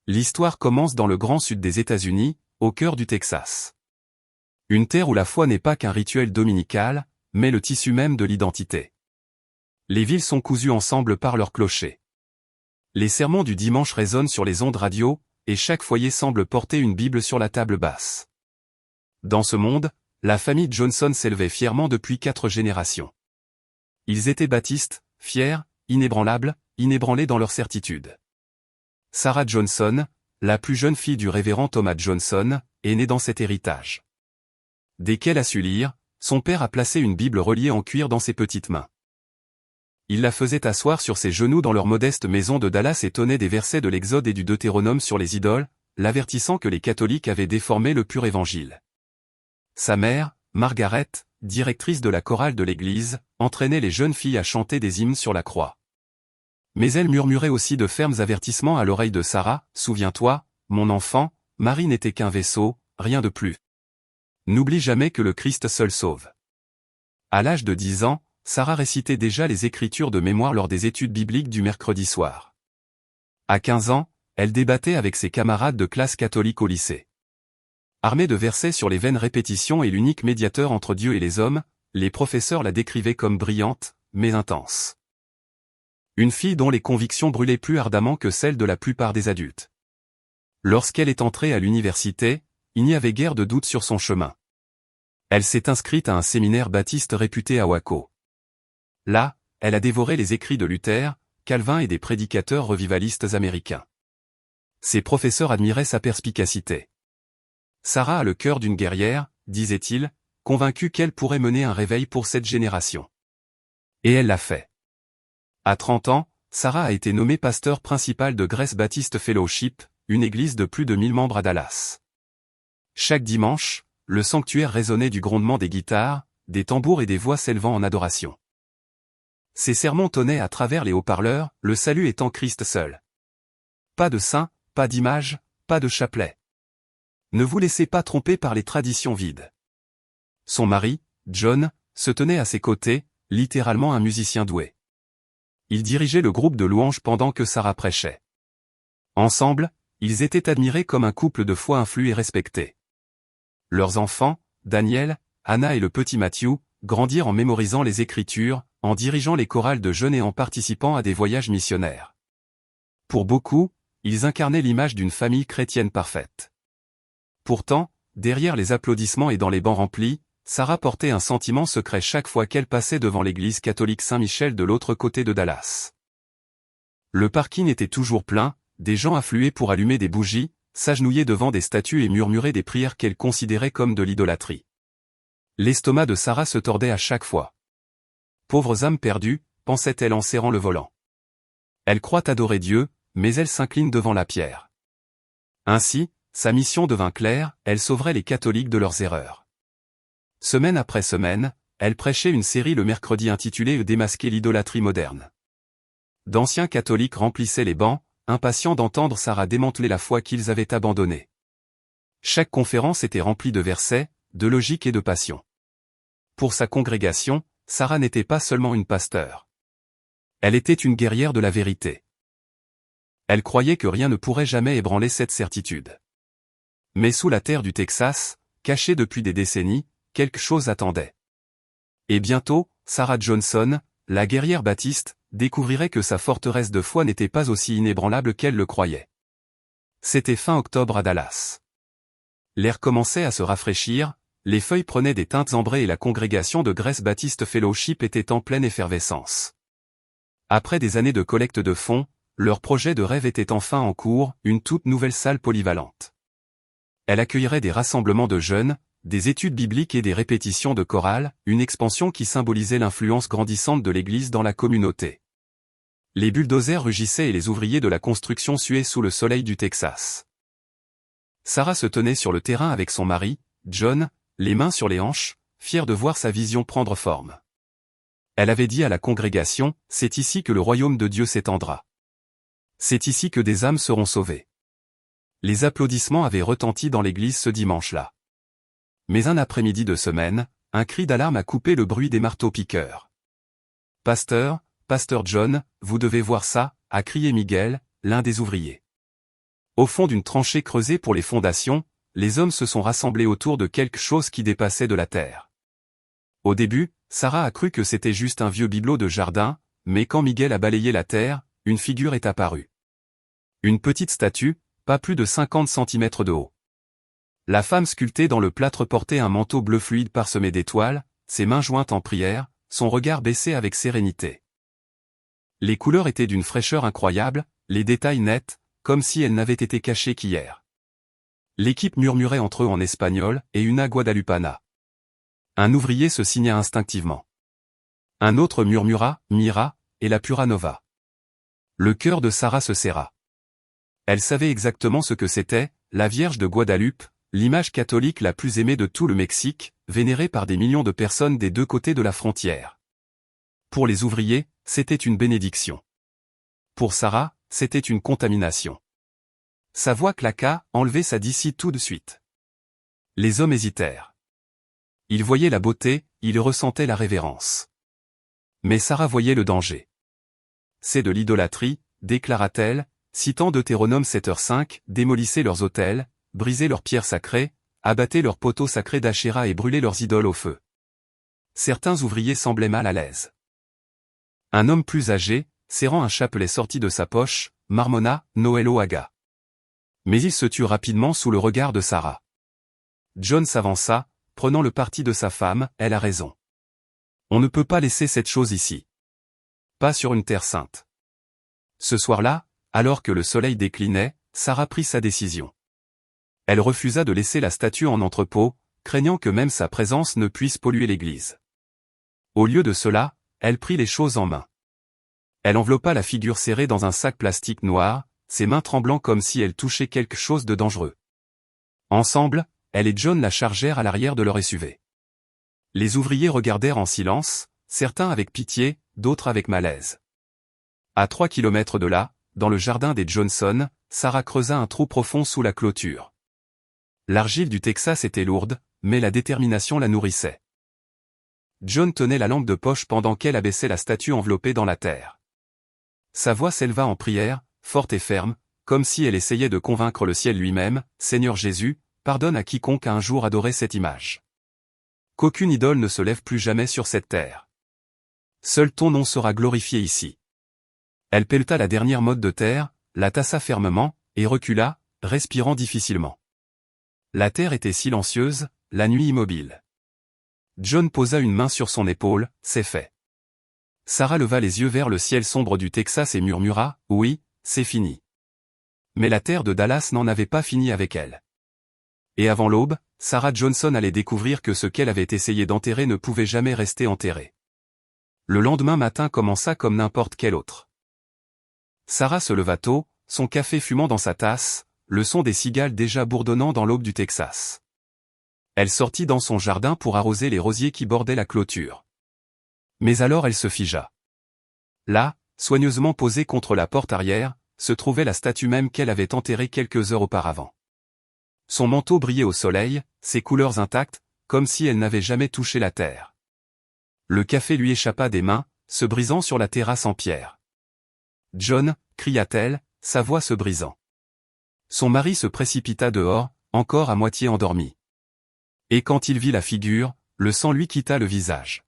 L'histoire commence dans le grand sud des États-Unis, au cœur du Texas. Une terre où la foi n'est pas qu'un rituel dominical, mais le tissu même de l'identité. Les villes sont cousues ensemble par leurs clochers. Les sermons du dimanche résonnent sur les ondes radio, et chaque foyer semble porter une Bible sur la table basse. Dans ce monde, la famille Johnson s'élevait fièrement depuis 4 générations. Ils étaient baptistes, fiers, inébranlés dans leur certitude. Sarah Johnson, la plus jeune fille du révérend Thomas Johnson, est née dans cet héritage. Dès qu'elle a su lire, son père a placé une Bible reliée en cuir dans ses petites mains. Il la faisait asseoir sur ses genoux dans leur modeste maison de Dallas et tonnait des versets de l'Exode et du Deutéronome sur les idoles, l'avertissant que les catholiques avaient déformé le pur évangile. Sa mère, Margaret, directrice de la chorale de l'église, entraînait les jeunes filles à chanter des hymnes sur la croix. Mais elle murmurait aussi de fermes avertissements à l'oreille de Sarah, « Souviens-toi, mon enfant, Marie n'était qu'un vaisseau, rien de plus. N'oublie jamais que le Christ seul sauve. » À l'âge de 10 ans, Sarah récitait déjà les Écritures de mémoire lors des études bibliques du mercredi soir. À 15 ans, elle débattait avec ses camarades de classe catholique au lycée. Armée de versets sur les vaines répétitions et l'unique médiateur entre Dieu et les hommes, les professeurs la décrivaient comme brillante, mais intense. Une fille dont les convictions brûlaient plus ardemment que celles de la plupart des adultes. Lorsqu'elle est entrée à l'université, il n'y avait guère de doute sur son chemin. Elle s'est inscrite à un séminaire baptiste réputé à Waco. Là, elle a dévoré les écrits de Luther, Calvin et des prédicateurs revivalistes américains. Ses professeurs admiraient sa perspicacité. Sarah a le cœur d'une guerrière, disait-il, convaincue qu'elle pourrait mener un réveil pour cette génération. Et elle l'a fait. À 30 ans, Sarah a été nommée pasteur principal de Grace Baptist Fellowship, une église de plus de 1000 membres à Dallas. Chaque dimanche, le sanctuaire résonnait du grondement des guitares, des tambours et des voix s'élevant en adoration. Ses sermons tonnaient à travers les haut-parleurs, le salut étant Christ seul. Pas de saint, pas d'image, pas de chapelet. Ne vous laissez pas tromper par les traditions vides. Son mari, John, se tenait à ses côtés, littéralement un musicien doué. Il dirigeait le groupe de louanges pendant que Sarah prêchait. Ensemble, ils étaient admirés comme un couple de foi influent et respecté. Leurs enfants, Daniel, Anna et le petit Matthew, grandirent en mémorisant les Écritures, en dirigeant les chorales de jeunes et en participant à des voyages missionnaires. Pour beaucoup, ils incarnaient l'image d'une famille chrétienne parfaite. Pourtant, derrière les applaudissements et dans les bancs remplis, Sarah portait un sentiment secret chaque fois qu'elle passait devant l'église catholique Saint-Michel de l'autre côté de Dallas. Le parking était toujours plein, des gens affluaient pour allumer des bougies, s'agenouiller devant des statues et murmurer des prières qu'elle considérait comme de l'idolâtrie. L'estomac de Sarah se tordait à chaque fois. Pauvres âmes perdues, pensait-elle en serrant le volant. Elle croit adorer Dieu, mais elle s'incline devant la pierre. Ainsi, sa mission devint claire, elle sauverait les catholiques de leurs erreurs. Semaine après semaine, elle prêchait une série le mercredi intitulée « Démasquer l'idolâtrie moderne ». D'anciens catholiques remplissaient les bancs, impatients d'entendre Sarah démanteler la foi qu'ils avaient abandonnée. Chaque conférence était remplie de versets, de logique et de passion. Pour sa congrégation, Sarah n'était pas seulement une pasteur. Elle était une guerrière de la vérité. Elle croyait que rien ne pourrait jamais ébranler cette certitude. Mais sous la terre du Texas, cachée depuis des décennies, quelque chose attendait. Et bientôt, Sarah Johnson, la guerrière baptiste, découvrirait que sa forteresse de foi n'était pas aussi inébranlable qu'elle le croyait. C'était fin octobre à Dallas. L'air commençait à se rafraîchir, les feuilles prenaient des teintes ambrées et la congrégation de Grace Baptist Fellowship était en pleine effervescence. Après des années de collecte de fonds, leur projet de rêve était enfin en cours, une toute nouvelle salle polyvalente. Elle accueillerait des rassemblements de jeunes, des études bibliques et des répétitions de chorale, une expansion qui symbolisait l'influence grandissante de l'Église dans la communauté. Les bulldozers rugissaient et les ouvriers de la construction suaient sous le soleil du Texas. Sarah se tenait sur le terrain avec son mari, John, les mains sur les hanches, fière de voir sa vision prendre forme. Elle avait dit à la congrégation, « C'est ici que le royaume de Dieu s'étendra. C'est ici que des âmes seront sauvées. » Les applaudissements avaient retenti dans l'église ce dimanche-là. Mais un après-midi de semaine, un cri d'alarme a coupé le bruit des marteaux-piqueurs. « Pasteur John, vous devez voir ça » a crié Miguel, l'un des ouvriers. Au fond d'une tranchée creusée pour les fondations, les hommes se sont rassemblés autour de quelque chose qui dépassait de la terre. Au début, Sarah a cru que c'était juste un vieux bibelot de jardin, mais quand Miguel a balayé la terre, une figure est apparue. Une petite statue, pas plus de 50 cm de haut. La femme sculptée dans le plâtre portait un manteau bleu fluide parsemé d'étoiles, ses mains jointes en prière, son regard baissé avec sérénité. Les couleurs étaient d'une fraîcheur incroyable, les détails nets, comme si elles n'avaient été cachées qu'hier. L'équipe murmurait entre eux en espagnol et una guadalupana. Un ouvrier se signa instinctivement. Un autre murmura, Mira, et la Pura Nova. Le cœur de Sarah se serra. Elle savait exactement ce que c'était, la Vierge de Guadalupe, l'image catholique la plus aimée de tout le Mexique, vénérée par des millions de personnes des deux côtés de la frontière. Pour les ouvriers, c'était une bénédiction. Pour Sarah, c'était une contamination. Sa voix claqua, enlevée sa dicie tout de suite. Les hommes hésitèrent. Ils voyaient la beauté, ils ressentaient la révérence. Mais Sarah voyait le danger. C'est de l'idolâtrie, déclara-t-elle, citant Deutéronome 7h5, démolissez leurs autels, brisez leurs pierres sacrées, abattez leurs poteaux sacrés d'Achéra et brûlez leurs idoles au feu. Certains ouvriers semblaient mal à l'aise. Un homme plus âgé, serrant un chapelet sorti de sa poche, marmonna, Noël Haga. Mais il se tut rapidement sous le regard de Sarah. John s'avança, prenant le parti de sa femme, elle a raison. On ne peut pas laisser cette chose ici. Pas sur une terre sainte. Ce soir-là, alors que le soleil déclinait, Sarah prit sa décision. Elle refusa de laisser la statue en entrepôt, craignant que même sa présence ne puisse polluer l'église. Au lieu de cela, elle prit les choses en main. Elle enveloppa la figure serrée dans un sac plastique noir, ses mains tremblant comme si elle touchait quelque chose de dangereux. Ensemble, elle et John la chargèrent à l'arrière de leur SUV. Les ouvriers regardèrent en silence, certains avec pitié, d'autres avec malaise. À 3 kilomètres de là, dans le jardin des Johnson, Sarah creusa un trou profond sous la clôture. L'argile du Texas était lourde, mais la détermination la nourrissait. John tenait la lampe de poche pendant qu'elle abaissait la statue enveloppée dans la terre. Sa voix s'éleva en prière, forte et ferme, comme si elle essayait de convaincre le ciel lui-même, « Seigneur Jésus, pardonne à quiconque a un jour adoré cette image. Qu'aucune idole ne se lève plus jamais sur cette terre. Seul ton nom sera glorifié ici. » Elle pelleta la dernière motte de terre, la tassa fermement, et recula, respirant difficilement. La terre était silencieuse, la nuit immobile. John posa une main sur son épaule, « C'est fait. » Sarah leva les yeux vers le ciel sombre du Texas et murmura, « Oui, c'est fini. » Mais la terre de Dallas n'en avait pas fini avec elle. Et avant l'aube, Sarah Johnson allait découvrir que ce qu'elle avait essayé d'enterrer ne pouvait jamais rester enterré. Le lendemain matin commença comme n'importe quel autre. Sarah se leva tôt, son café fumant dans sa tasse, le son des cigales déjà bourdonnant dans l'aube du Texas. Elle sortit dans son jardin pour arroser les rosiers qui bordaient la clôture. Mais alors elle se figea. Là, soigneusement posée contre la porte arrière, se trouvait la statue même qu'elle avait enterrée quelques heures auparavant. Son manteau brillait au soleil, ses couleurs intactes, comme si elle n'avait jamais touché la terre. Le café lui échappa des mains, se brisant sur la terrasse en pierre. « John » cria-t-elle, sa voix se brisant. Son mari se précipita dehors, encore à moitié endormi. Et quand il vit la figure, le sang lui quitta le visage.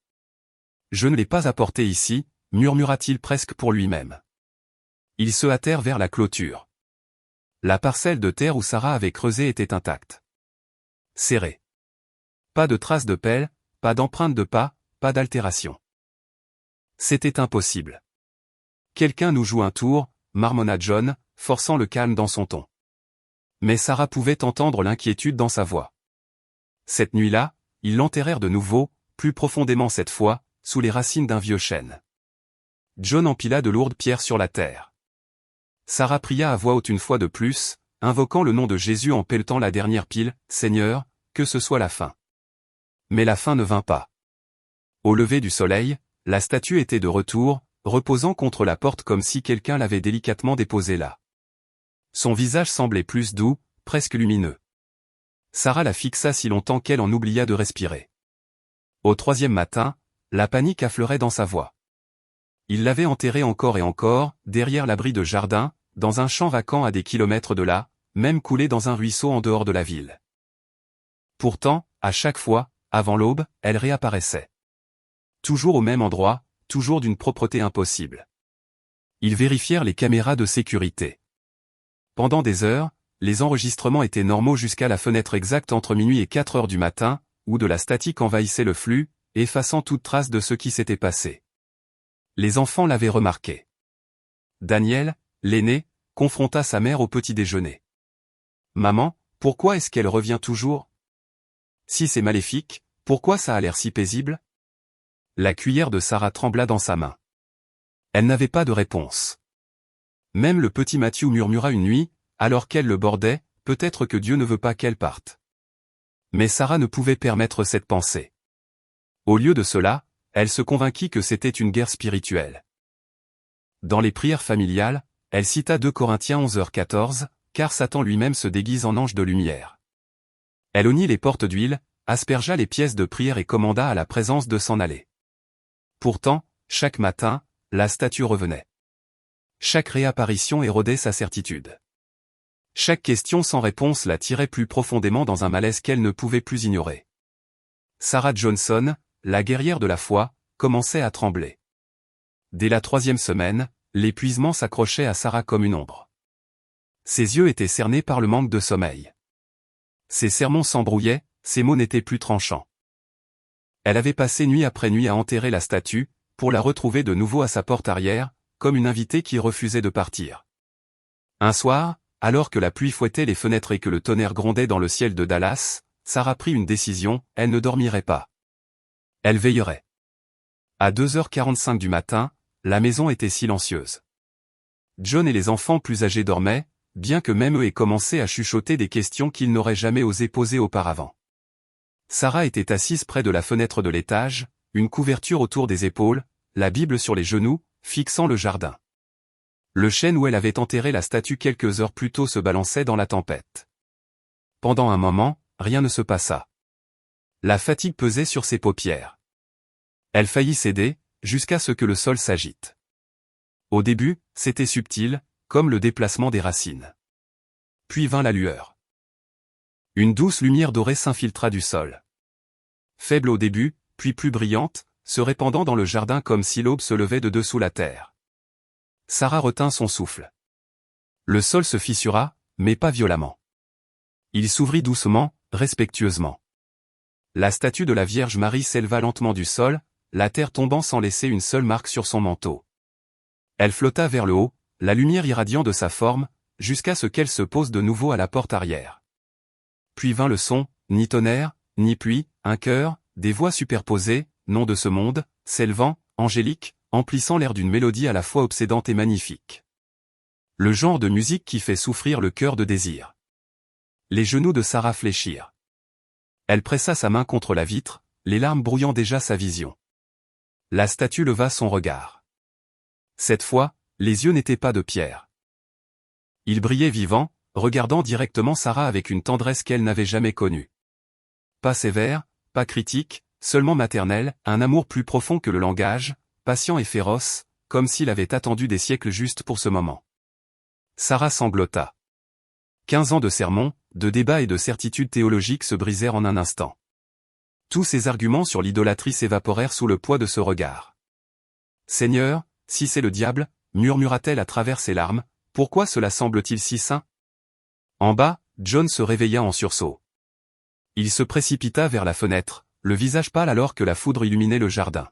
« Je ne l'ai pas apporté ici » murmura-t-il presque pour lui-même. Ils se hâtèrent vers la clôture. La parcelle de terre où Sarah avait creusé était intacte. Serrée. Pas de traces de pelle, pas d'empreintes de pas, pas d'altération. C'était impossible. Quelqu'un nous joue un tour, marmonna John, forçant le calme dans son ton. Mais Sarah pouvait entendre l'inquiétude dans sa voix. Cette nuit-là, ils l'enterrèrent de nouveau, plus profondément cette fois, sous les racines d'un vieux chêne. John empila de lourdes pierres sur la terre. Sarah pria à voix haute une fois de plus, invoquant le nom de Jésus en pelletant la dernière pile, « Seigneur, que ce soit la fin. » Mais la fin ne vint pas. Au lever du soleil, la statue était de retour, reposant contre la porte comme si quelqu'un l'avait délicatement déposée là. Son visage semblait plus doux, presque lumineux. Sarah la fixa si longtemps qu'elle en oublia de respirer. Au 3e matin, la panique affleurait dans sa voix. Il l'avait enterrée encore et encore, derrière l'abri de jardin, dans un champ vacant à des kilomètres de là, même coulée dans un ruisseau en dehors de la ville. Pourtant, à chaque fois, avant l'aube, elle réapparaissait. Toujours au même endroit, toujours d'une propreté impossible. Ils vérifièrent les caméras de sécurité. Pendant des heures, les enregistrements étaient normaux jusqu'à la fenêtre exacte entre minuit et 4 heures du matin, où de la statique envahissait le flux, effaçant toute trace de ce qui s'était passé. Les enfants l'avaient remarqué. Daniel, l'aîné, confronta sa mère au petit déjeuner. « Maman, pourquoi est-ce qu'elle revient toujours? Si c'est maléfique, pourquoi ça a l'air si paisible ?» La cuillère de Sarah trembla dans sa main. Elle n'avait pas de réponse. Même le petit Matthew murmura une nuit, alors qu'elle le bordait, peut-être que Dieu ne veut pas qu'elle parte. Mais Sarah ne pouvait permettre cette pensée. Au lieu de cela, elle se convainquit que c'était une guerre spirituelle. Dans les prières familiales, elle cita 2 Corinthiens 11h14, car Satan lui-même se déguise en ange de lumière. Elle oignit les portes d'huile, aspergea les pièces de prière et commanda à la présence de s'en aller. Pourtant, chaque matin, la statue revenait. Chaque réapparition érodait sa certitude. Chaque question sans réponse la tirait plus profondément dans un malaise qu'elle ne pouvait plus ignorer. Sarah Johnson, la guerrière de la foi, commençait à trembler. Dès la 3e semaine, l'épuisement s'accrochait à Sarah comme une ombre. Ses yeux étaient cernés par le manque de sommeil. Ses sermons s'embrouillaient, ses mots n'étaient plus tranchants. Elle avait passé nuit après nuit à enterrer la statue, pour la retrouver de nouveau à sa porte arrière, comme une invitée qui refusait de partir. Un soir, alors que la pluie fouettait les fenêtres et que le tonnerre grondait dans le ciel de Dallas, Sarah prit une décision, elle ne dormirait pas. Elle veillerait. À 2h45 du matin, la maison était silencieuse. John et les enfants plus âgés dormaient, bien que même eux aient commencé à chuchoter des questions qu'ils n'auraient jamais osé poser auparavant. Sarah était assise près de la fenêtre de l'étage, une couverture autour des épaules, la Bible sur les genoux, fixant le jardin. Le chêne où elle avait enterré la statue quelques heures plus tôt se balançait dans la tempête. Pendant un moment, rien ne se passa. La fatigue pesait sur ses paupières. Elle faillit céder, jusqu'à ce que le sol s'agite. Au début, c'était subtil, comme le déplacement des racines. Puis vint la lueur. Une douce lumière dorée s'infiltra du sol. Faible au début, puis plus brillante, se répandant dans le jardin comme si l'aube se levait de dessous la terre. Sarah retint son souffle. Le sol se fissura, mais pas violemment. Il s'ouvrit doucement, respectueusement. La statue de la Vierge Marie s'éleva lentement du sol, la terre tombant sans laisser une seule marque sur son manteau. Elle flotta vers le haut, la lumière irradiant de sa forme, jusqu'à ce qu'elle se pose de nouveau à la porte arrière. Puis vint le son, ni tonnerre, ni pluie, un chœur, des voix superposées, non de ce monde, s'élevant, angélique, emplissant l'air d'une mélodie à la fois obsédante et magnifique. Le genre de musique qui fait souffrir le cœur de désir. Les genoux de Sarah fléchirent. Elle pressa sa main contre la vitre, les larmes brouillant déjà sa vision. La statue leva son regard. Cette fois, les yeux n'étaient pas de pierre. Ils brillaient vivants, regardant directement Sarah avec une tendresse qu'elle n'avait jamais connue. Pas sévère, pas critique, seulement maternel, un amour plus profond que le langage, patient et féroce, comme s'il avait attendu des siècles juste pour ce moment. Sarah sanglota. 15 ans de sermons, de débats et de certitudes théologiques se brisèrent en un instant. Tous ses arguments sur l'idolâtrie s'évaporèrent sous le poids de ce regard. « Seigneur, si c'est le diable, murmura-t-elle à travers ses larmes, pourquoi cela semble-t-il si sain ?» En bas, John se réveilla en sursaut. Il se précipita vers la fenêtre, le visage pâle alors que la foudre illuminait le jardin.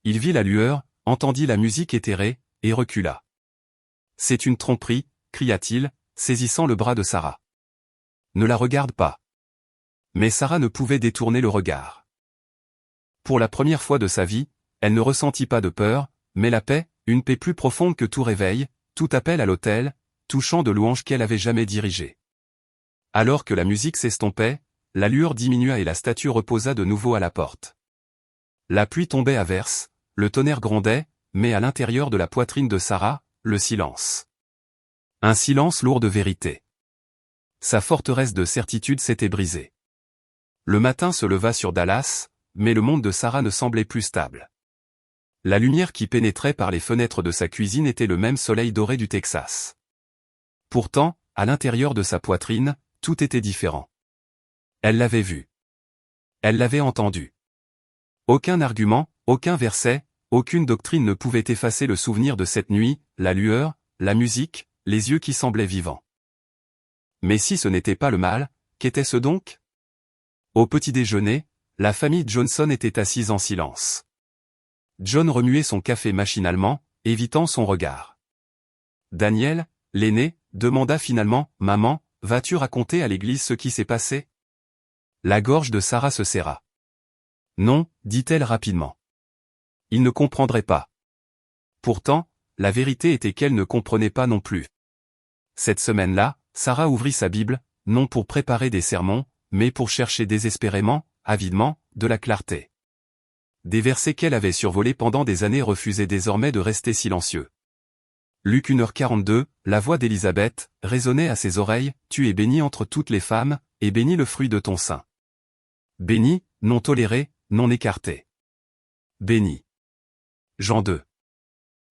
Il vit la lueur, entendit la musique éthérée, et recula. « C'est une tromperie, cria-t-il, saisissant le bras de Sarah. « Ne la regarde pas. » Mais Sarah ne pouvait détourner le regard. Pour la première fois de sa vie, elle ne ressentit pas de peur, mais la paix, une paix plus profonde que tout réveil, tout appel à l'autel, tout chant de louange qu'elle avait jamais dirigé. Alors que la musique s'estompait, la lueur diminua et la statue reposa de nouveau à la porte. La pluie tombait à verse, le tonnerre grondait, mais à l'intérieur de la poitrine de Sarah, le silence. Un silence lourd de vérité. Sa forteresse de certitude s'était brisée. Le matin se leva sur Dallas, mais le monde de Sarah ne semblait plus stable. La lumière qui pénétrait par les fenêtres de sa cuisine était le même soleil doré du Texas. Pourtant, à l'intérieur de sa poitrine, tout était différent. Elle l'avait vu. Elle l'avait entendu. Aucun argument, aucun verset, aucune doctrine ne pouvait effacer le souvenir de cette nuit, la lueur, la musique, les yeux qui semblaient vivants. Mais si ce n'était pas le mal, qu'était-ce donc? Au petit déjeuner, la famille Johnson était assise en silence. John remuait son café machinalement, évitant son regard. Daniel, l'aîné, demanda finalement, « Maman, vas-tu raconter à l'église ce qui s'est passé ?» La gorge de Sarah se serra. « Non, dit-elle rapidement. Il ne comprendrait pas. » Pourtant, la vérité était qu'elle ne comprenait pas non plus. Cette semaine-là, Sarah ouvrit sa Bible, non pour préparer des sermons, mais pour chercher désespérément, avidement, de la clarté. Des versets qu'elle avait survolés pendant des années refusaient désormais de rester silencieux. Luc 1h42, la voix d'Élisabeth, résonnait à ses oreilles, « Tu es bénie entre toutes les femmes, et béni le fruit de ton sein. » Béni, non toléré, non écarté. Béni. Jean 2.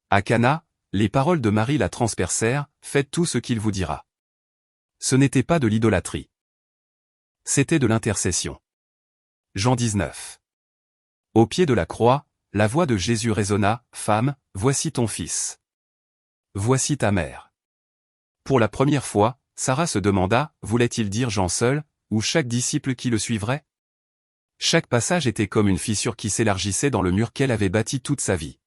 À Cana, les paroles de Marie la transpercèrent, « Faites tout ce qu'il vous dira. » Ce n'était pas de l'idolâtrie. C'était de l'intercession. Jean 19. Au pied de la croix, la voix de Jésus résonna, « Femme, voici ton fils. Voici ta mère. » Pour la première fois, Sarah se demanda, voulait-il dire Jean seul, ou chaque disciple qui le suivrait? Chaque passage était comme une fissure qui s'élargissait dans le mur qu'elle avait bâti toute sa vie.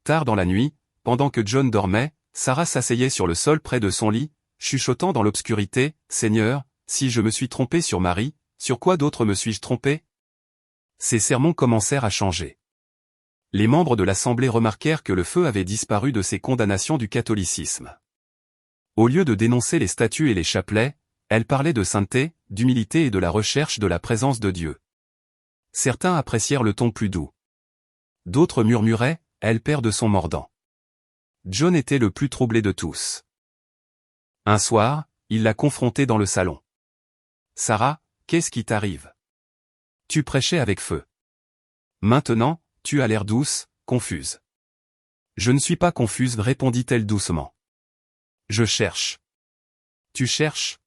Tard dans la nuit, pendant que John dormait, Sarah s'asseyait sur le sol près de son lit, chuchotant dans l'obscurité, « Seigneur, si je me suis trompé sur Marie, sur quoi d'autre me suis-je trompé ?» Ses sermons commencèrent à changer. Les membres de l'Assemblée remarquèrent que le feu avait disparu de ses condamnations du catholicisme. Au lieu de dénoncer les statues et les chapelets, elle parlait de sainteté, d'humilité et de la recherche de la présence de Dieu. Certains apprécièrent le ton plus doux. D'autres murmuraient, « Elle perd de son mordant. » John était le plus troublé de tous. Un soir, il l'a confronté dans le salon. « Sarah, qu'est-ce qui t'arrive? Tu prêchais avec feu. Maintenant, tu as l'air douce, confuse. »« Je ne suis pas confuse, répondit-elle doucement. Je cherche. »« Tu cherches ?»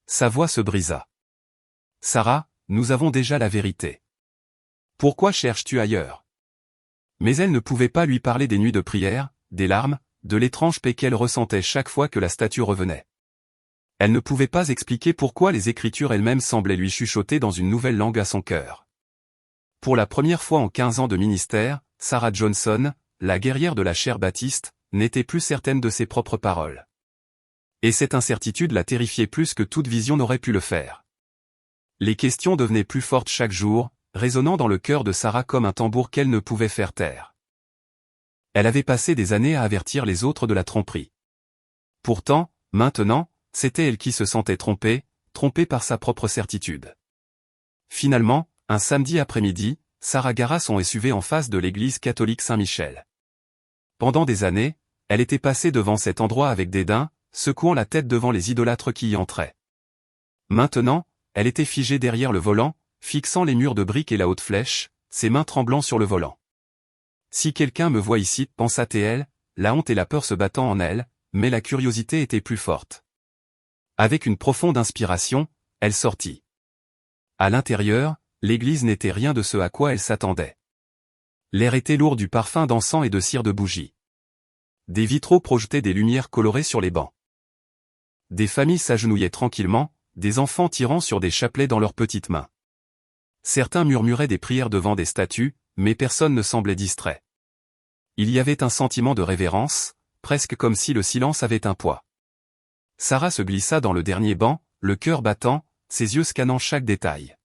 Sa voix se brisa. « Sarah, nous avons déjà la vérité. Pourquoi cherches-tu ailleurs ?» Mais elle ne pouvait pas lui parler des nuits de prière, des larmes, de l'étrange paix qu'elle ressentait chaque fois que la statue revenait. Elle ne pouvait pas expliquer pourquoi les Écritures elles-mêmes semblaient lui chuchoter dans une nouvelle langue à son cœur. Pour la première fois en 15 ans de ministère, Sarah Johnson, la guerrière de la chair baptiste, n'était plus certaine de ses propres paroles. Et cette incertitude la terrifiait plus que toute vision n'aurait pu le faire. Les questions devenaient plus fortes chaque jour, résonnant dans le cœur de Sarah comme un tambour qu'elle ne pouvait faire taire. Elle avait passé des années à avertir les autres de la tromperie. Pourtant, maintenant, c'était elle qui se sentait trompée par sa propre certitude. Finalement, un samedi après-midi, Sarah gara son SUV en face de l'église catholique Saint-Michel. Pendant des années, elle était passée devant cet endroit avec dédain, secouant la tête devant les idolâtres qui y entraient. Maintenant, elle était figée derrière le volant, fixant les murs de briques et la haute flèche, ses mains tremblant sur le volant. « Si quelqu'un me voit ici, pensa-t-elle, la honte et la peur se battant en elle, mais la curiosité était plus forte. » Avec une profonde inspiration, elle sortit. À l'intérieur, l'église n'était rien de ce à quoi elle s'attendait. L'air était lourd du parfum d'encens et de cire de bougie. Des vitraux projetaient des lumières colorées sur les bancs. Des familles s'agenouillaient tranquillement, des enfants tirant sur des chapelets dans leurs petites mains. Certains murmuraient des prières devant des statues, mais personne ne semblait distrait. Il y avait un sentiment de révérence, presque comme si le silence avait un poids. Sarah se glissa dans le dernier banc, le cœur battant, ses yeux scannant chaque détail.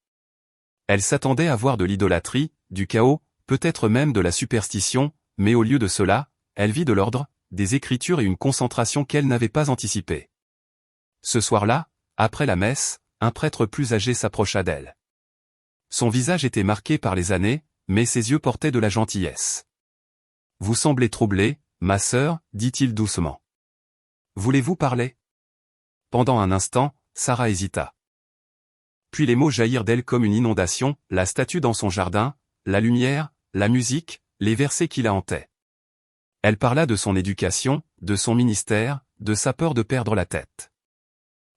Elle s'attendait à voir de l'idolâtrie, du chaos, peut-être même de la superstition, mais au lieu de cela, elle vit de l'ordre, des Écritures et une concentration qu'elle n'avait pas anticipée. Ce soir-là, après la messe, un prêtre plus âgé s'approcha d'elle. Son visage était marqué par les années, mais ses yeux portaient de la gentillesse. « Vous semblez troublée, ma sœur, dit-il doucement. Voulez-vous parler ?» Pendant un instant, Sarah hésita. Puis les mots jaillirent d'elle comme une inondation, la statue dans son jardin, la lumière, la musique, les versets qui la hantaient. Elle parla de son éducation, de son ministère, de sa peur de perdre la tête.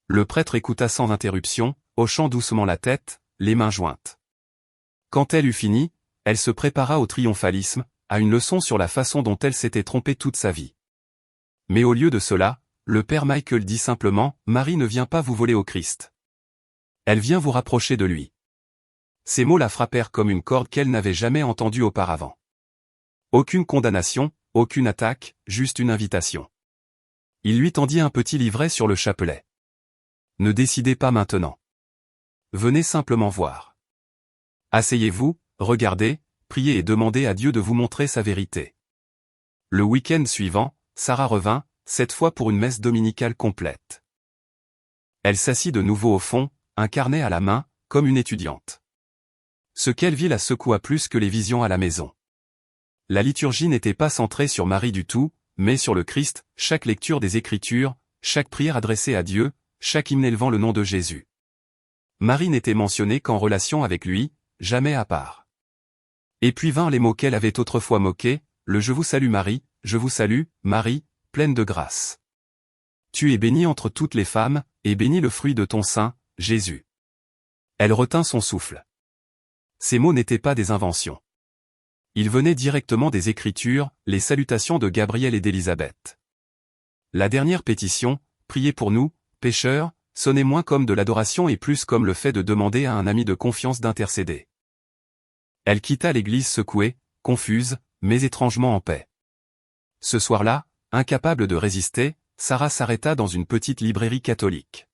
Le prêtre écouta sans interruption, hochant doucement la tête, les mains jointes. Quand elle eut fini, elle se prépara au triomphalisme, à une leçon sur la façon dont elle s'était trompée toute sa vie. Mais au lieu de cela, le père Michael dit simplement, « Marie ne vient pas vous voler au Christ. Elle vient vous rapprocher de lui. » Ces mots la frappèrent comme une corde qu'elle n'avait jamais entendue auparavant. Aucune condamnation, aucune attaque, juste une invitation. Il lui tendit un petit livret sur le chapelet. Ne décidez pas maintenant. Venez simplement voir. Asseyez-vous, regardez, priez et demandez à Dieu de vous montrer sa vérité. Le week-end suivant, Sarah revint, cette fois pour une messe dominicale complète. Elle s'assit de nouveau au fond, un carnet à la main, comme une étudiante. Ce qu'elle vit la secoua plus que les visions à la maison. La liturgie n'était pas centrée sur Marie du tout, mais sur le Christ, chaque lecture des Écritures, chaque prière adressée à Dieu, chaque hymne élevant le nom de Jésus. Marie n'était mentionnée qu'en relation avec lui, jamais à part. Et puis vinrent les mots qu'elle avait autrefois moqués, le « Je vous salue Marie, je vous salue, Marie, pleine de grâce. Tu es bénie entre toutes les femmes, et béni le fruit de ton sein, Jésus. » Elle retint son souffle. Ces mots n'étaient pas des inventions. Ils venaient directement des Écritures, les salutations de Gabriel et d'Élisabeth. La dernière pétition, « Priez pour nous, pécheurs », sonnait moins comme de l'adoration et plus comme le fait de demander à un ami de confiance d'intercéder. Elle quitta l'église secouée, confuse, mais étrangement en paix. Ce soir-là, incapable de résister, Sarah s'arrêta dans une petite librairie catholique.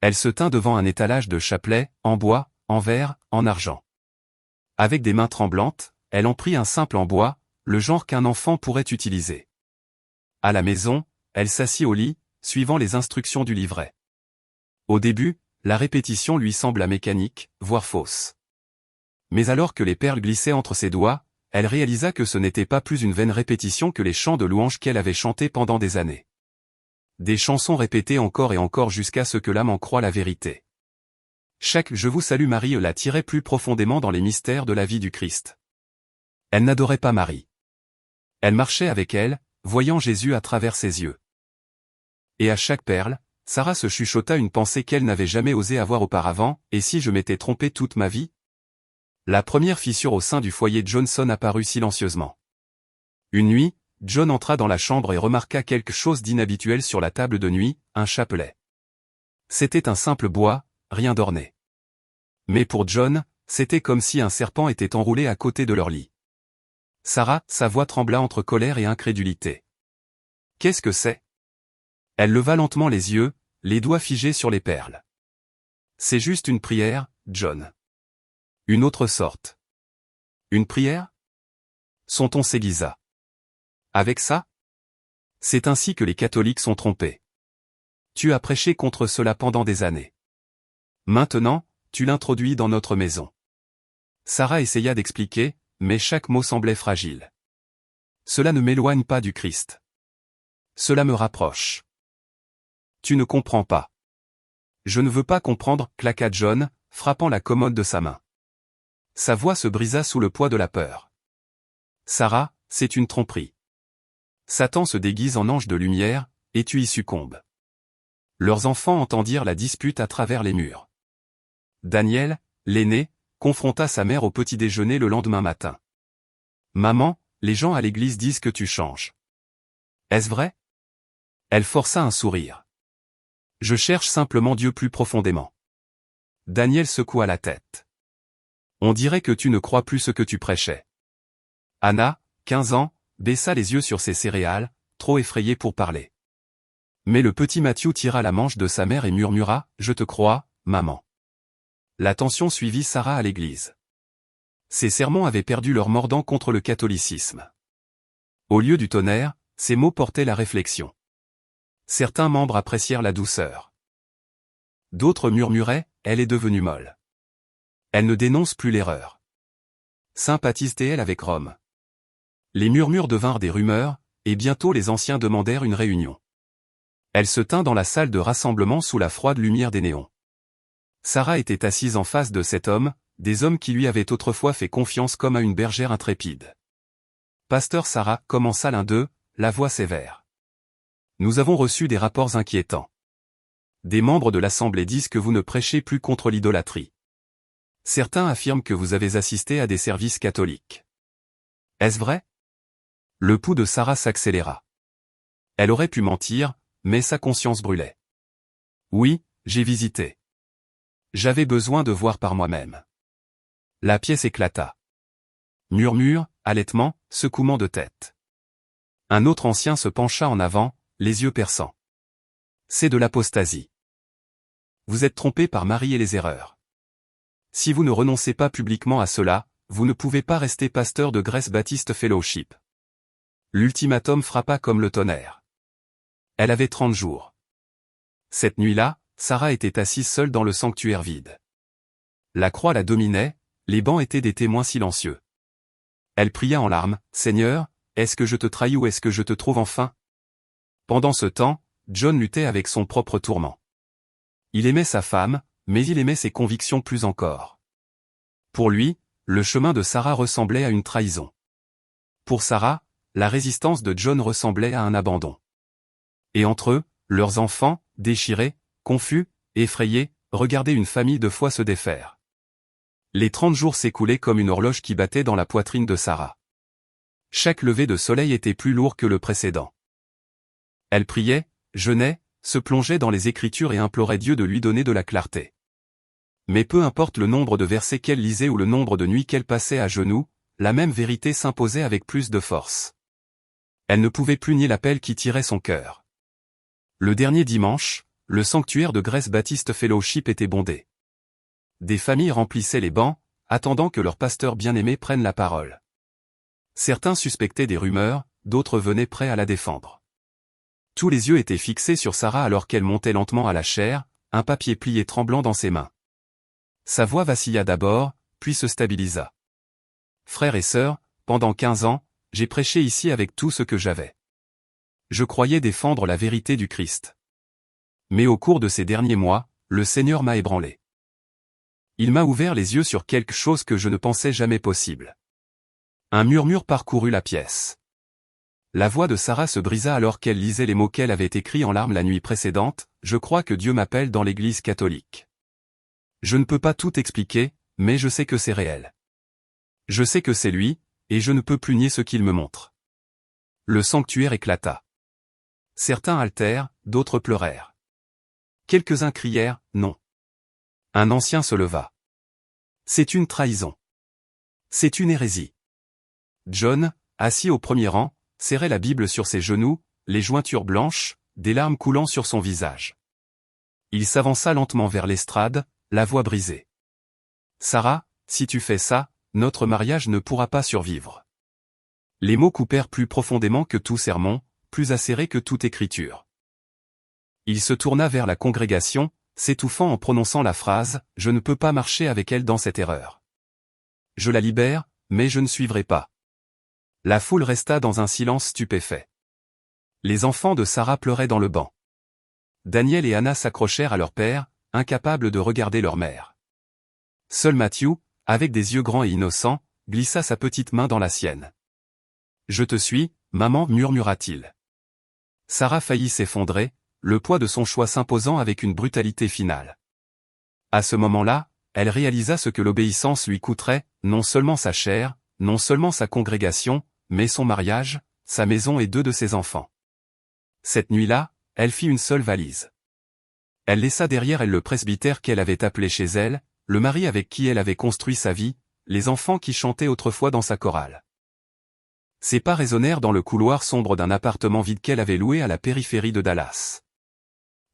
Elle se tint devant un étalage de chapelets, en bois, en verre, en argent. Avec des mains tremblantes, elle en prit un simple en bois, le genre qu'un enfant pourrait utiliser. À la maison, elle s'assit au lit, suivant les instructions du livret. Au début, la répétition lui sembla mécanique, voire fausse. Mais alors que les perles glissaient entre ses doigts, elle réalisa que ce n'était pas plus une vaine répétition que les chants de louange qu'elle avait chantés pendant des années. Des chansons répétées encore et encore jusqu'à ce que l'âme en croie la vérité. Chaque « Je vous salue Marie » la tirait plus profondément dans les mystères de la vie du Christ. Elle n'adorait pas Marie. Elle marchait avec elle, voyant Jésus à travers ses yeux. Et à chaque perle, Sarah se chuchota une pensée qu'elle n'avait jamais osé avoir auparavant, « Et si je m'étais trompée toute ma vie ?» La première fissure au sein du foyer Johnson apparut silencieusement. Une nuit, John entra dans la chambre et remarqua quelque chose d'inhabituel sur la table de nuit, un chapelet. C'était un simple bois, rien d'orné. Mais pour John, c'était comme si un serpent était enroulé à côté de leur lit. Sarah, sa voix trembla entre colère et incrédulité. « Qu'est-ce que c'est ?» Elle leva lentement les yeux, les doigts figés sur les perles. « C'est juste une prière, John. » Une autre sorte. Une prière? Son ton s'aiguisa. Avec ça? C'est ainsi que les catholiques sont trompés. Tu as prêché contre cela pendant des années. Maintenant, tu l'introduis dans notre maison. Sarah essaya d'expliquer, mais chaque mot semblait fragile. Cela ne m'éloigne pas du Christ. Cela me rapproche. Tu ne comprends pas. Je ne veux pas comprendre, claqua John, frappant la commode de sa main. Sa voix se brisa sous le poids de la peur. Sarah, c'est une tromperie. Satan se déguise en ange de lumière, et tu y succombes. Leurs enfants entendirent la dispute à travers les murs. Daniel, l'aîné, confronta sa mère au petit déjeuner le lendemain matin. Maman, les gens à l'église disent que tu changes. Est-ce vrai? Elle força un sourire. Je cherche simplement Dieu plus profondément. Daniel secoua la tête. On dirait que tu ne crois plus ce que tu prêchais. Anna, 15 ans, baissa les yeux sur ses céréales, trop effrayée pour parler. Mais le petit Matthew tira la manche de sa mère et murmura, « Je te crois, maman. » L'attention suivit Sarah à l'église. Ses sermons avaient perdu leur mordant contre le catholicisme. Au lieu du tonnerre, ces mots portaient la réflexion. Certains membres apprécièrent la douceur. D'autres murmuraient, « Elle est devenue molle. » Elle ne dénonce plus l'erreur. Sympathise-t-elle avec Rome? Les murmures devinrent des rumeurs, et bientôt les anciens demandèrent une réunion. Elle se tint dans la salle de rassemblement sous la froide lumière des néons. Sarah était assise en face de cet homme, des hommes qui lui avaient autrefois fait confiance comme à une bergère intrépide. Pasteur Sarah, commença l'un d'eux, la voix sévère. Nous avons reçu des rapports inquiétants. des membres de l'Assemblée disent que vous ne prêchez plus contre l'idolâtrie. Certains affirment que vous avez assisté à des services catholiques. Est-ce vrai? Le pouls de Sarah s'accéléra. Elle aurait pu mentir, mais sa conscience brûlait. Oui, j'ai visité. J'avais besoin de voir par moi-même. La pièce éclata. Murmure, halètement, secouement de tête. Un autre ancien se pencha en avant, les yeux perçants. C'est de l'apostasie. Vous êtes trompé par Marie et les erreurs. Si vous ne renoncez pas publiquement à cela, vous ne pouvez pas rester pasteur de Grace Baptist Fellowship. L'ultimatum frappa comme le tonnerre. Elle avait 30 jours. Cette nuit-là, Sarah était assise seule dans le sanctuaire vide. La croix la dominait, les bancs étaient des témoins silencieux. Elle pria en larmes, « Seigneur, est-ce que je te trahis ou est-ce que je te trouve enfin ?» Pendant ce temps, John luttait avec son propre tourment. Il aimait sa femme, mais il aimait ses convictions plus encore. Pour lui, le chemin de Sarah ressemblait à une trahison. Pour Sarah, la résistance de John ressemblait à un abandon. Et entre eux, leurs enfants, déchirés, confus, effrayés, regardaient une famille de foi se défaire. Les 30 jours s'écoulaient comme une horloge qui battait dans la poitrine de Sarah. Chaque lever de soleil était plus lourd que le précédent. Elle priait, jeûnait, se plongeait dans les Écritures et implorait Dieu de lui donner de la clarté. Mais peu importe le nombre de versets qu'elle lisait ou le nombre de nuits qu'elle passait à genoux, la même vérité s'imposait avec plus de force. Elle ne pouvait plus nier l'appel qui tirait son cœur. Le dernier dimanche, le sanctuaire de Grace Baptist Fellowship était bondé. Des familles remplissaient les bancs, attendant que leur pasteur bien-aimé prenne la parole. Certains suspectaient des rumeurs, d'autres venaient prêts à la défendre. Tous les yeux étaient fixés sur Sarah alors qu'elle montait lentement à la chaire, un papier plié tremblant dans ses mains. Sa voix vacilla d'abord, puis se stabilisa. « Frères et sœurs, pendant 15 ans, j'ai prêché ici avec tout ce que j'avais. Je croyais défendre la vérité du Christ. Mais au cours de ces derniers mois, le Seigneur m'a ébranlé. Il m'a ouvert les yeux sur quelque chose que je ne pensais jamais possible. » Un murmure parcourut la pièce. La voix de Sarah se brisa alors qu'elle lisait les mots qu'elle avait écrits en larmes la nuit précédente, « Je crois que Dieu m'appelle dans l'Église catholique. Je ne peux pas tout expliquer, mais je sais que c'est réel. Je sais que c'est lui, et je ne peux plus nier ce qu'il me montre. » Le sanctuaire éclata. Certains haltèrent, d'autres pleurèrent. Quelques-uns crièrent, « Non. » Un ancien se leva. « C'est une trahison. C'est une hérésie. » John, assis au premier rang, serrait la Bible sur ses genoux, les jointures blanches, des larmes coulant sur son visage. Il s'avança lentement vers l'estrade, la voix brisée. « Sarah, si tu fais ça, notre mariage ne pourra pas survivre. » Les mots coupèrent plus profondément que tout sermon, plus acérés que toute écriture. Il se tourna vers la congrégation, s'étouffant en prononçant la phrase « Je ne peux pas marcher avec elle dans cette erreur. Je la libère, mais je ne suivrai pas. » La foule resta dans un silence stupéfait. Les enfants de Sarah pleuraient dans le banc. Daniel et Anna s'accrochèrent à leur père, incapables de regarder leur mère. Seul Matthew, avec des yeux grands et innocents, glissa sa petite main dans la sienne. « Je te suis, maman, murmura-t-il. » Sarah faillit s'effondrer, le poids de son choix s'imposant avec une brutalité finale. À ce moment-là, elle réalisa ce que l'obéissance lui coûterait, non seulement sa chair, non seulement sa congrégation, mais son mariage, sa maison et 2 de ses enfants. Cette nuit-là, elle fit une seule valise. Elle laissa derrière elle le presbytère qu'elle avait appelé chez elle, le mari avec qui elle avait construit sa vie, les enfants qui chantaient autrefois dans sa chorale. Ses pas résonnèrent dans le couloir sombre d'un appartement vide qu'elle avait loué à la périphérie de Dallas.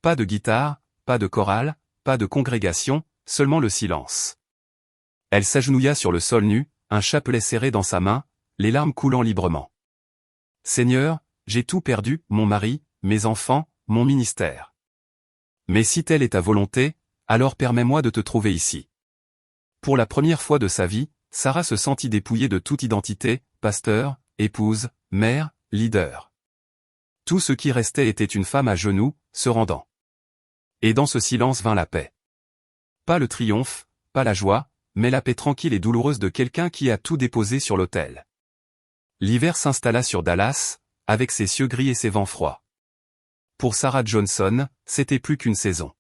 Pas de guitare, pas de chorale, pas de congrégation, seulement le silence. Elle s'agenouilla sur le sol nu, un chapelet serré dans sa main, les larmes coulant librement. « Seigneur, j'ai tout perdu, mon mari, mes enfants, mon ministère. Mais si telle est ta volonté, alors permets-moi de te trouver ici. » Pour la première fois de sa vie, Sarah se sentit dépouillée de toute identité, pasteur, épouse, mère, leader. Tout ce qui restait était une femme à genoux, se rendant. Et dans ce silence vint la paix. Pas le triomphe, pas la joie, mais la paix tranquille et douloureuse de quelqu'un qui a tout déposé sur l'autel. L'hiver s'installa sur Dallas, avec ses cieux gris et ses vents froids. Pour Sarah Johnson, c'était plus qu'une saison.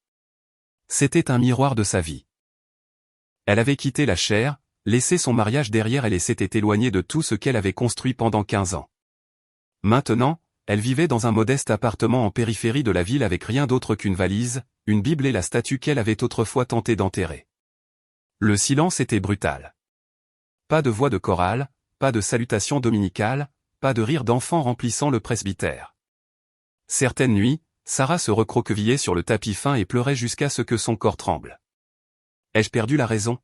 C'était un miroir de sa vie. Elle avait quitté la chair, laissé son mariage derrière elle et s'était éloignée de tout ce qu'elle avait construit pendant 15 ans. Maintenant, elle vivait dans un modeste appartement en périphérie de la ville avec rien d'autre qu'une valise, une Bible et la statue qu'elle avait autrefois tenté d'enterrer. Le silence était brutal. Pas de voix de chorale, pas de salutation dominicale, pas de rire d'enfants remplissant le presbytère. Certaines nuits, Sarah se recroquevillait sur le tapis fin et pleurait jusqu'à ce que son corps tremble. Ai-je perdu la raison?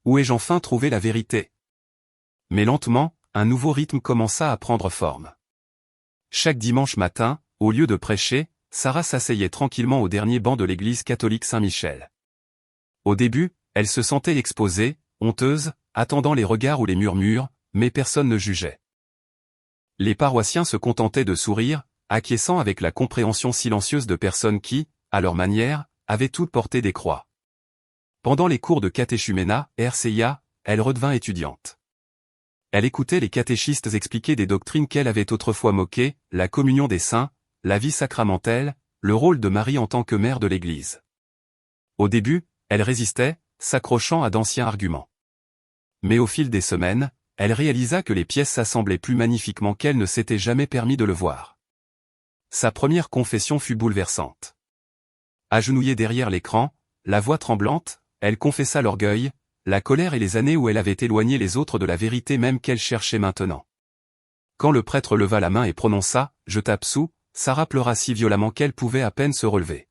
Où ai-je enfin trouvé la vérité? Mais lentement, un nouveau rythme commença à prendre forme. Chaque dimanche matin, au lieu de prêcher, Sarah s'asseyait tranquillement au dernier banc de l'église catholique Saint-Michel. Au début, elle se sentait exposée, honteuse, attendant les regards ou les murmures, mais personne ne jugeait. Les paroissiens se contentaient de sourire, acquiesçant avec la compréhension silencieuse de personnes qui, à leur manière, avaient toutes porté des croix. Pendant les cours de catéchuménat, RCIA, elle redevint étudiante. Elle écoutait les catéchistes expliquer des doctrines qu'elle avait autrefois moquées, la communion des saints, la vie sacramentelle, le rôle de Marie en tant que mère de l'Église. Au début, elle résistait, s'accrochant à d'anciens arguments. Mais au fil des semaines, elle réalisa que les pièces s'assemblaient plus magnifiquement qu'elle ne s'était jamais permis de le voir. Sa première confession fut bouleversante. Agenouillée derrière l'écran, la voix tremblante, elle confessa l'orgueil, la colère et les années où elle avait éloigné les autres de la vérité même qu'elle cherchait maintenant. Quand le prêtre leva la main et prononça « Je t'absous », Sarah pleura si violemment qu'elle pouvait à peine se relever.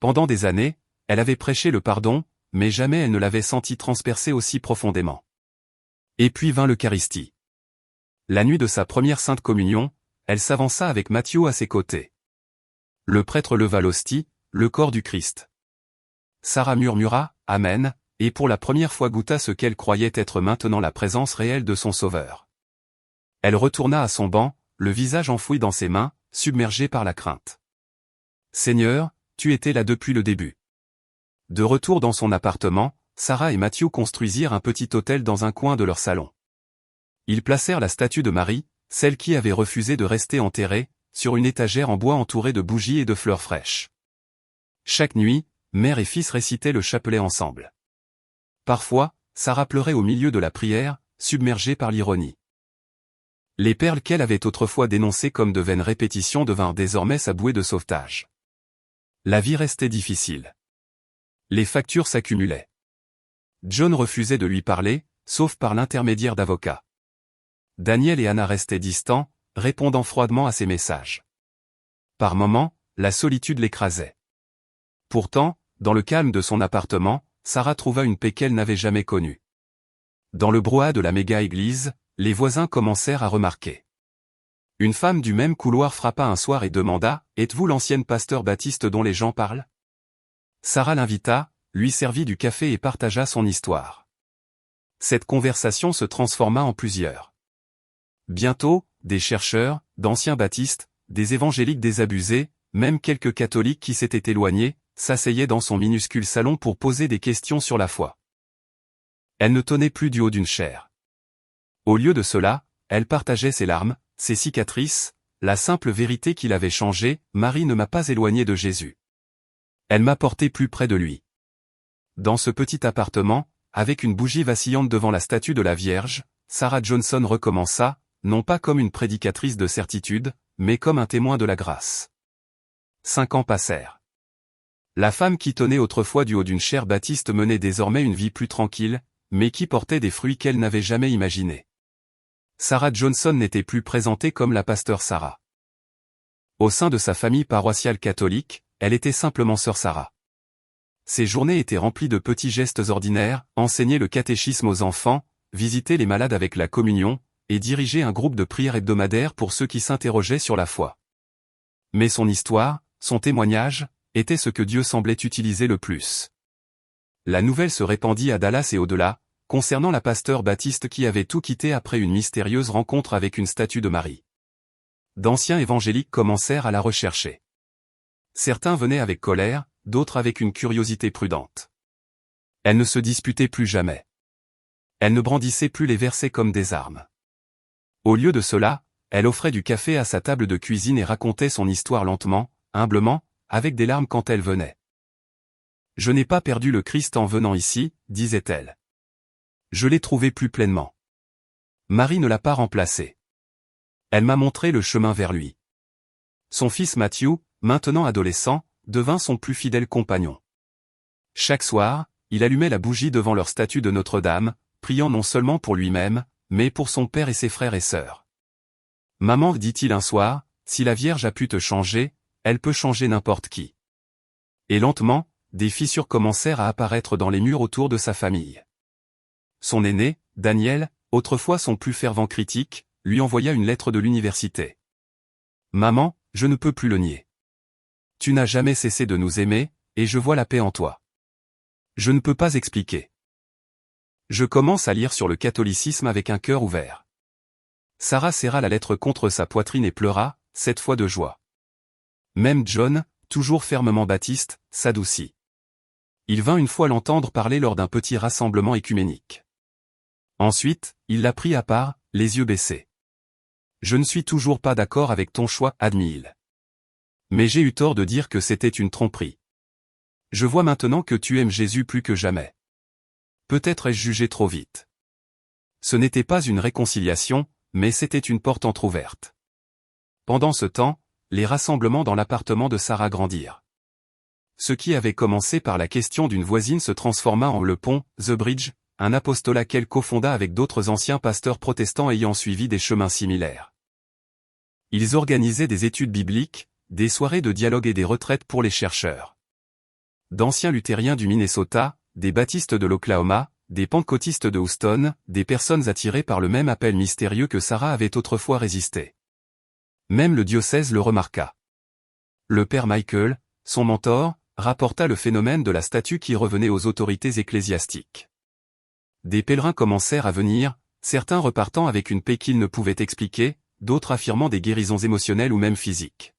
Pendant des années, elle avait prêché le pardon, mais jamais elle ne l'avait senti transpercer aussi profondément. Et puis vint l'Eucharistie. La nuit de sa première sainte communion, elle s'avança avec Matthieu à ses côtés. Le prêtre leva l'hostie, le corps du Christ. Sarah murmura « Amen », et pour la première fois goûta ce qu'elle croyait être maintenant la présence réelle de son Sauveur. Elle retourna à son banc, le visage enfoui dans ses mains, submergée par la crainte. « Seigneur, tu étais là depuis le début. » De retour dans son appartement, Sarah et Matthieu construisirent un petit autel dans un coin de leur salon. Ils placèrent la statue de Marie, celle qui avait refusé de rester enterrée, sur une étagère en bois entourée de bougies et de fleurs fraîches. Chaque nuit, mère et fils récitaient le chapelet ensemble. Parfois, Sarah pleurait au milieu de la prière, submergée par l'ironie. Les perles qu'elle avait autrefois dénoncées comme de vaines répétitions devinrent désormais sa bouée de sauvetage. La vie restait difficile. Les factures s'accumulaient. John refusait de lui parler, sauf par l'intermédiaire d'avocats. Daniel et Anna restaient distants, répondant froidement à ses messages. Par moments, la solitude l'écrasait. Pourtant, dans le calme de son appartement, Sarah trouva une paix qu'elle n'avait jamais connue. Dans le brouhaha de la méga-église, les voisins commencèrent à remarquer. Une femme du même couloir frappa un soir et demanda « Êtes-vous l'ancienne pasteur Baptiste dont les gens parlent ?» Sarah l'invita, lui servit du café et partagea son histoire. Cette conversation se transforma en plusieurs. Bientôt, des chercheurs, d'anciens baptistes, des évangéliques désabusés, même quelques catholiques qui s'étaient éloignés, s'asseyaient dans son minuscule salon pour poser des questions sur la foi. Elle ne tenait plus du haut d'une chaire. Au lieu de cela, elle partageait ses larmes, ses cicatrices, la simple vérité qui l'avait changée, Marie ne m'a pas éloignée de Jésus. Elle m'a porté plus près de lui. Dans ce petit appartement, avec une bougie vacillante devant la statue de la Vierge, Sarah Johnson recommença, non pas comme une prédicatrice de certitude, mais comme un témoin de la grâce. 5 ans passèrent. La femme qui tenait autrefois du haut d'une chaire baptiste menait désormais une vie plus tranquille, mais qui portait des fruits qu'elle n'avait jamais imaginés. Sarah Johnson n'était plus présentée comme la pasteur Sarah. Au sein de sa famille paroissiale catholique, elle était simplement sœur Sarah. Ses journées étaient remplies de petits gestes ordinaires, enseigner le catéchisme aux enfants, visiter les malades avec la communion, et diriger un groupe de prière hebdomadaire pour ceux qui s'interrogeaient sur la foi. Mais son histoire, son témoignage, était ce que Dieu semblait utiliser le plus. La nouvelle se répandit à Dallas et au-delà, concernant la pasteur Baptiste qui avait tout quitté après une mystérieuse rencontre avec une statue de Marie. D'anciens évangéliques commencèrent à la rechercher. Certains venaient avec colère, d'autres avec une curiosité prudente. Elle ne se disputait plus jamais. Elle ne brandissait plus les versets comme des armes. Au lieu de cela, elle offrait du café à sa table de cuisine et racontait son histoire lentement, humblement, avec des larmes quand elle venait. Je n'ai pas perdu le Christ en venant ici, disait-elle. Je l'ai trouvé plus pleinement. Marie ne l'a pas remplacé. Elle m'a montré le chemin vers lui. Son fils Matthew, maintenant adolescent, devint son plus fidèle compagnon. Chaque soir, il allumait la bougie devant leur statue de Notre-Dame, priant non seulement pour lui-même, mais pour son père et ses frères et sœurs. « Maman, dit-il un soir, si la Vierge a pu te changer, elle peut changer n'importe qui. » Et lentement, des fissures commencèrent à apparaître dans les murs autour de sa famille. Son aîné, Daniel, autrefois son plus fervent critique, lui envoya une lettre de l'université. « Maman, je ne peux plus le nier. Tu n'as jamais cessé de nous aimer, et je vois la paix en toi. Je ne peux pas expliquer. Je commence à lire sur le catholicisme avec un cœur ouvert. » Sarah serra la lettre contre sa poitrine et pleura, cette fois de joie. Même John, toujours fermement baptiste, s'adoucit. Il vint une fois l'entendre parler lors d'un petit rassemblement œcuménique. Ensuite, il la prit à part, les yeux baissés. « Je ne suis toujours pas d'accord avec ton choix, admit-il. Mais j'ai eu tort de dire que c'était une tromperie. Je vois maintenant que tu aimes Jésus plus que jamais. Peut-être ai-je jugé trop vite. Ce n'était pas une réconciliation, mais c'était une porte entr'ouverte. » Pendant ce temps, les rassemblements dans l'appartement de Sarah grandirent. Ce qui avait commencé par la question d'une voisine se transforma en le pont, The Bridge, un apostolat qu'elle cofonda avec d'autres anciens pasteurs protestants ayant suivi des chemins similaires. Ils organisaient des études bibliques, des soirées de dialogue et des retraites pour les chercheurs. D'anciens luthériens du Minnesota, des baptistes de l'Oklahoma, des pentecôtistes de Houston, des personnes attirées par le même appel mystérieux que Sarah avait autrefois résisté. Même le diocèse le remarqua. Le père Michael, son mentor, rapporta le phénomène de la statue qui revenait aux autorités ecclésiastiques. Des pèlerins commencèrent à venir, certains repartant avec une paix qu'ils ne pouvaient expliquer, d'autres affirmant des guérisons émotionnelles ou même physiques.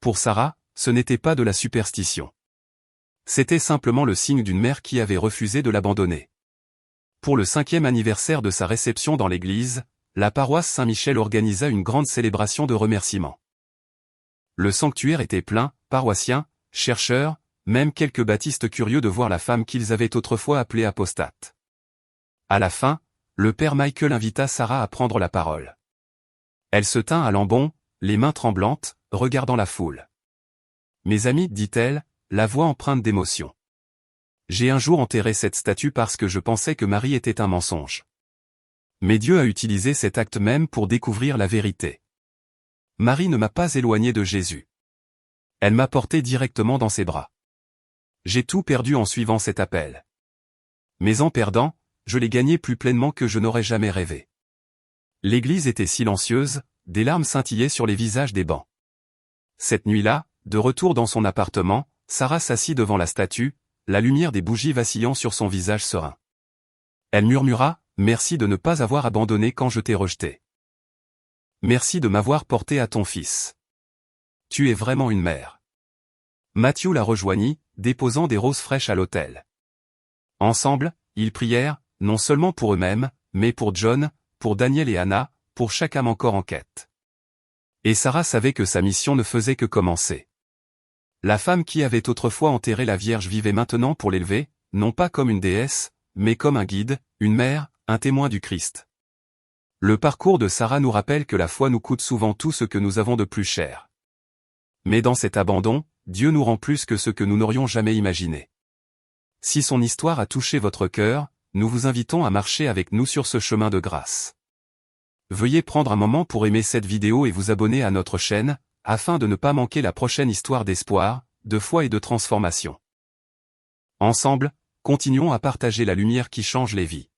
Pour Sarah, ce n'était pas de la superstition. C'était simplement le signe d'une mère qui avait refusé de l'abandonner. Pour le 5e anniversaire de sa réception dans l'église, la paroisse Saint-Michel organisa une grande célébration de remerciements. Le sanctuaire était plein, paroissiens, chercheurs, même quelques baptistes curieux de voir la femme qu'ils avaient autrefois appelée apostate. À la fin, le père Michael invita Sarah à prendre la parole. Elle se tint à l'ambon, les mains tremblantes, regardant la foule. « Mes amis, dit-elle, la voix empreinte d'émotion. J'ai un jour enterré cette statue parce que je pensais que Marie était un mensonge. Mais Dieu a utilisé cet acte même pour découvrir la vérité. Marie ne m'a pas éloigné de Jésus. Elle m'a porté directement dans ses bras. J'ai tout perdu en suivant cet appel. Mais en perdant, je l'ai gagné plus pleinement que je n'aurais jamais rêvé. » L'église était silencieuse, des larmes scintillaient sur les visages des bancs. Cette nuit-là, de retour dans son appartement, Sarah s'assit devant la statue, la lumière des bougies vacillant sur son visage serein. Elle murmura, « Merci de ne pas avoir abandonné quand je t'ai rejeté. Merci de m'avoir porté à ton fils. Tu es vraiment une mère. » Matthew la rejoignit, déposant des roses fraîches à l'autel. Ensemble, ils prièrent, non seulement pour eux-mêmes, mais pour John, pour Daniel et Anna, pour chaque âme encore en quête. Et Sarah savait que sa mission ne faisait que commencer. La femme qui avait autrefois enterré la Vierge vivait maintenant pour l'élever, non pas comme une déesse, mais comme un guide, une mère, un témoin du Christ. Le parcours de Sarah nous rappelle que la foi nous coûte souvent tout ce que nous avons de plus cher. Mais dans cet abandon, Dieu nous rend plus que ce que nous n'aurions jamais imaginé. Si son histoire a touché votre cœur, nous vous invitons à marcher avec nous sur ce chemin de grâce. Veuillez prendre un moment pour aimer cette vidéo et vous abonner à notre chaîne, afin de ne pas manquer la prochaine histoire d'espoir, de foi et de transformation. Ensemble, continuons à partager la lumière qui change les vies.